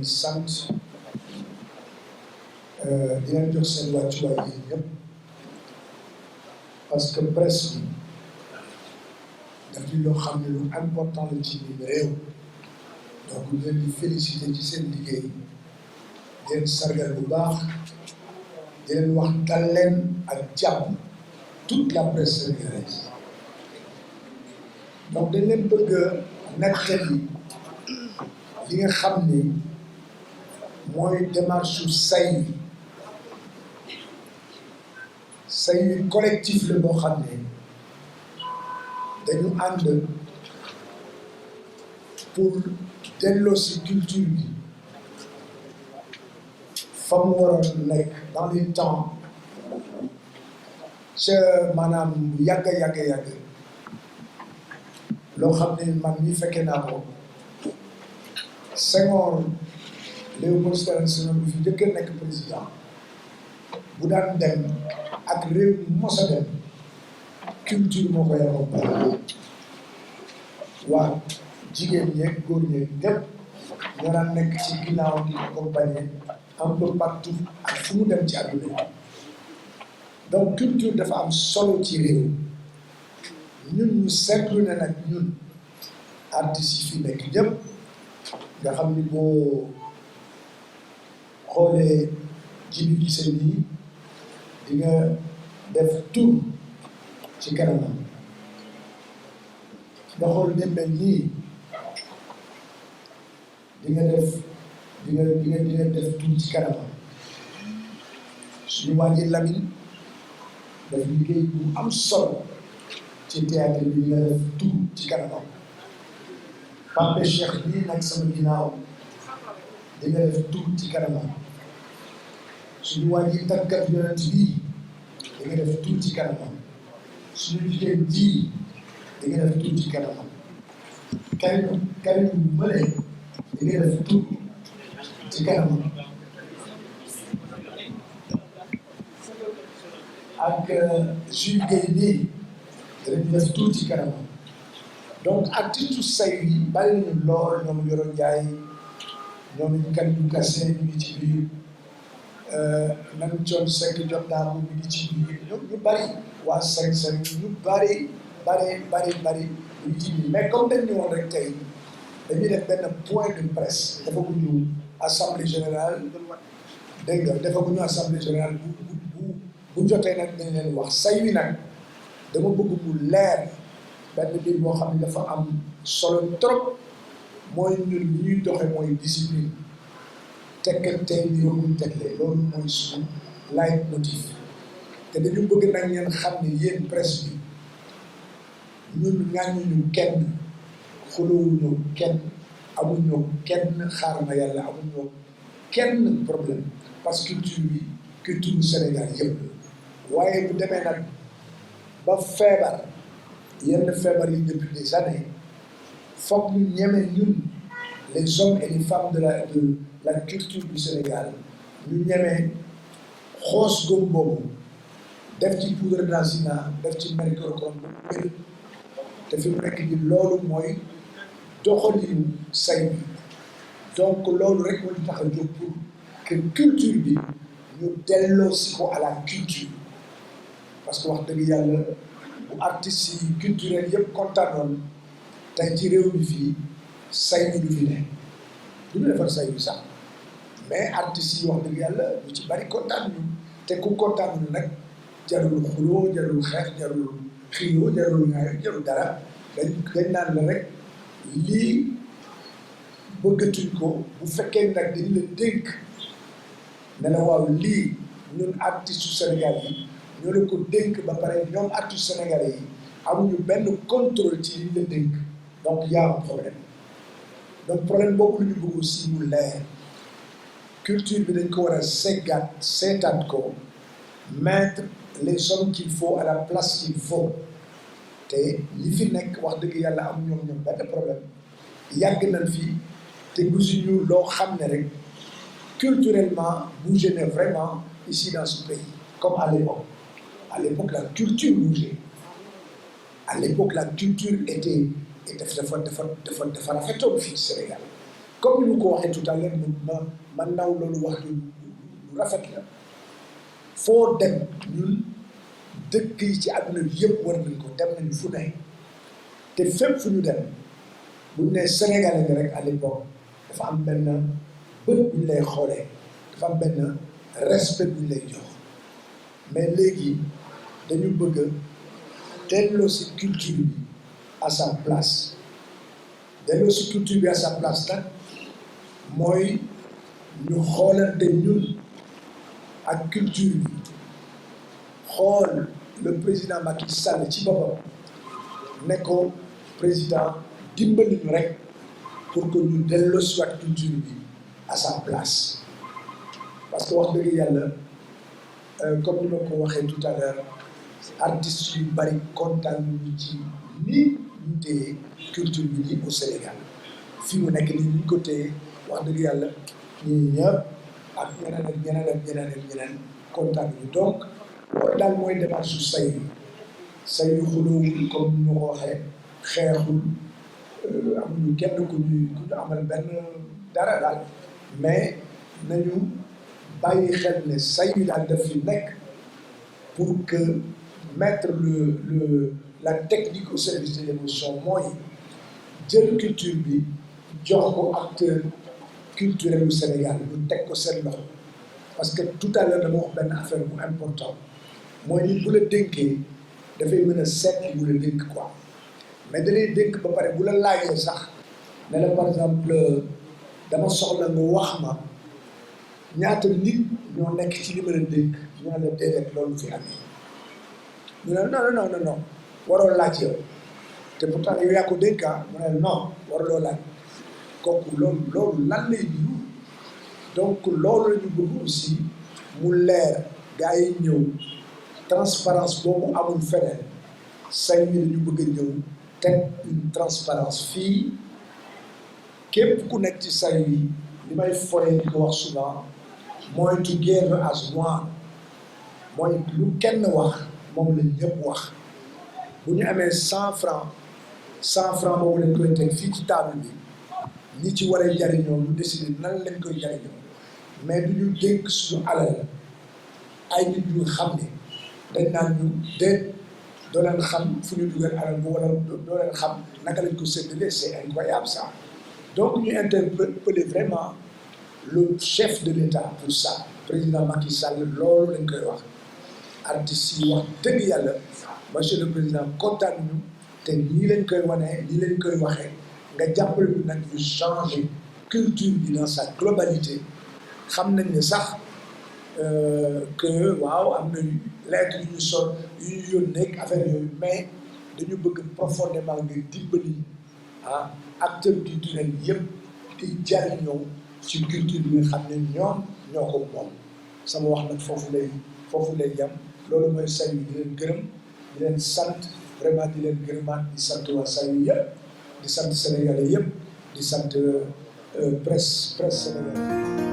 leen sant di leen jox seen wàccuwaay yi ñëpp parce que presse bi daf di loo xam ne lu important la ci biir réew donc ñu leen di féliciter ci seen liggéey di leen sargal bu baax di leen wax dal leen ak jàmm toute la presse sénégalaise donc dañ leen bëgg a nettali li nga xam ni mooy démarche su say collectif la boo xam ne dañu ànd pour delloo si culture bi fa mu waroon nekk dans les temps ca maanaam yàgg loo xam ne man mii fekkee naa ko Senghor Léopold Sédar Senghor bi fi njëkk a nekk président bu daan dem ak réew mi mos a dem culture moo koy accompagner waaw jigéen ñeeg góor ñeeg ñëpp ñoo daan nekk ci ginnaaw di accompagner un peu partout ak fu mu dem ci àdduna donc culture dafa am solo ci réew ñun ñu seetlu ne nag ñun artistes yi fi nekk ñëpp nga xam ni boo xoolee Djiby Guissé nii di nga def tour ci kanamam nga xool Dembel nii di nga def tour ci kanamam suñu waa ji Lamine daf liggéey bu am solo ci théâtre bi di nga def tour ci kanamam Pape Cheikh nii nag sama ginnaaw di nga def tour ci kanamam suñu waa ji tàggat yonent bii di nga def tour ci kanamam suñu jigéen ji di nga def tour ci kanamam Karim Mële di nga def tour ci kanamam ak Jules Guèye nii dinañ def tour ci kanamam donc artiste say yi bari nañu lool ñoom Yoro Ndiaye ñoom ñu Kalidou Kassé ñu ngi ci biir même Thione Seck jot naa mu ngi ci biir ñoom ñu bari waa Seck ñu bari ñu ci biir mais comme dañ ñëwoon rek tey dañuy def benn point de presse defaguñu assemblée générale dégg nga defaguñu assemblée générale bu jotee nag dañ leen wax say wi nag dama bëgg mu leer benn biir boo xam ne dafa am solo trop mooy ñun li ñuy doxe mooy discipline tekkantey ni yomuñ tegle loolu mooy suñu leitmotiv te dañu bëgg nag ngeen xam ne yéen presse bi ñun ŋàññuñu kenn xulowuñu kenn amuñu kenn xaar ma yàlla amuñu kenn problème parce que culture bi culture Sénégal yëpp waaye bu demee nag ba feebar yenn feebar yi depuis des années foog ñu ñeme ñun les hommes et les femmes de la culture du Sénégal ñu ñeme xoos góob boobu def ci poudre d'azina def ci mercurochrome bu bëri te fi mu nekk ni loolu mooy doxalinu say bi donc loolu rek moo ñu tax a jóg pour que culture bi ñu delloo si ko à la culture parce que wax dëgg yàlla bu artistes yi culturels yëpp kontaanoon tey ci réew mi fii say bi du fi ne du ñu defar say bi sax mais artistes yi wax dëgg yàlla ñu ci bari kontaan ñu te ku kontaan ñu nag jarul xuloo jarul xeex jarul xiiroo jarul ñaayo jarul dara dañ naan la rek lii bëggatuñ ko bu fekkee nag dañ la dénk ne la waaw lii ñun artistes yu Sénégal yi ñoo la ko dénk ba pare ñoom artistes sénégalais yi amuñu benn contrôle ci liñ la dénk donc y a un problème donc problème boobu la ñu bëgg aussi mu leer culture bi dañ ko war a seggaat seetaat ko mettre les hommes qu'il faut à la place qu'il faut te li fi nekk wax dëgg yàlla am ñoom benn problème yàgg nañ fi te gisuñu loo xam ne rek culturellement bougé na vraiment ici dans ce pays comme à l'époque. À l'époque, la culture bougeait. À l'époque, la culture était dafa rafetoon fii Sénégal comme ni mu ko waxee tout à l'heure ma naw loolu wax lu rafet la foo dem ñun dëkk yi ci àdduna bi yëpp war nañ ko dem nañu fu ne te fépp fu ñu dem bu ñu nee Sénégalais nga rek à l'époque dafa am benn bët bu ñu lay xoolee dafa am benn respect bu ñu lay jox mais léegi dañu bëgg a delloo si culture bi à sa place delloo si culture bi à sa place nag mooy ñu xoolante ñun ak culture bi xool le président Macky Sall ci boppam ne ko président dimbali ñu rek pour que ñu delloo si waat culture bi à sa place parce que wax dëgg yàlla comme ni ma ko waxee tout à l'heure artistes yu bari kontaan ñu ci ni ñu téye culture bi nii au Sénégal fii mu nekk nii ñu ko téye wax dëgg yàlla ñii ñëpp ak ñeneen ak ñeneen ak ñeneen ak ñeneen kontaan ñu donc loolu daal mooy démarche su say yu xuloowul comme ni ma ko waxee xeexul amuñu kenn ku ñu amal benn dara daal mais nañu bàyyi xel ne say yu daal daf fi nekk pour que mettre la technique au service de l'émotion mooy jël culture bi jox ko acteur culturel du Sénégal ñu teg ko seen loxo parce que tout à l'heure dama wax benn affaire bu important mooy ni bu la dénkee dafay mën a seet bu la dénk quoi mais da lay dénk ba pare bu la laajee sax ne la par exemple dama soxla nga wax ma ñaata nit ñoo nekk ci li ma la dénk ñoo la déedéet loolu fi amee ñu ne non waroo laaj yow te pourtant yow yaa ko dénk mu ne non waruloo laaj kooku loolu lan lay dund donc loolu la ñu bëgg aussi mu leer gars yi ñëw transparence boobu amul feneen say mi ñu bëgg a ñëw teg une transparence fii képp ku nekk ci say yi li may foyee di ko wax souvent mooy together as one mooy lu kenn wax moom la ñëpp wax bu ñu amee 100 francs boobu lañ koy teg fii ci table bi ñi ci war a jariñoo ñu décider nan lañ koy jariñoo mais du ñu dénk suñu alal ay nit ñu xam ne dañ naan ñu déet doo leen xam fu ñu dugal alal bu wala doo leen xam naka lañ ko séddalee c'est incroyable ça donc ñu interpeller vraiment le chef de l'État pour ça président Macky Sall loolu lañ koy wax artistes yi wax dëgg yàlla monsieur le président kontaan ñu te nii lañ koy wanee nii lañ koy waxee nga jàppale ñu nag ñu changer culture bi dans sa globalité xam nañ ne sax que waaw am na lettre yu ñu sol yu ñu yónnee affaire yooyu mais dañu bëgg profondément nga dimbali acteurs culturels yëpp di jariñoo ci culture bi nga xam ne ñoo ko moom sama wax nag foofu lay yam loolu mooy say di leen gërëm di leen sant vraiment di leen gërëmaat di sant waa say yëpp di sant sénégalais yëpp di sant presse sénégalaise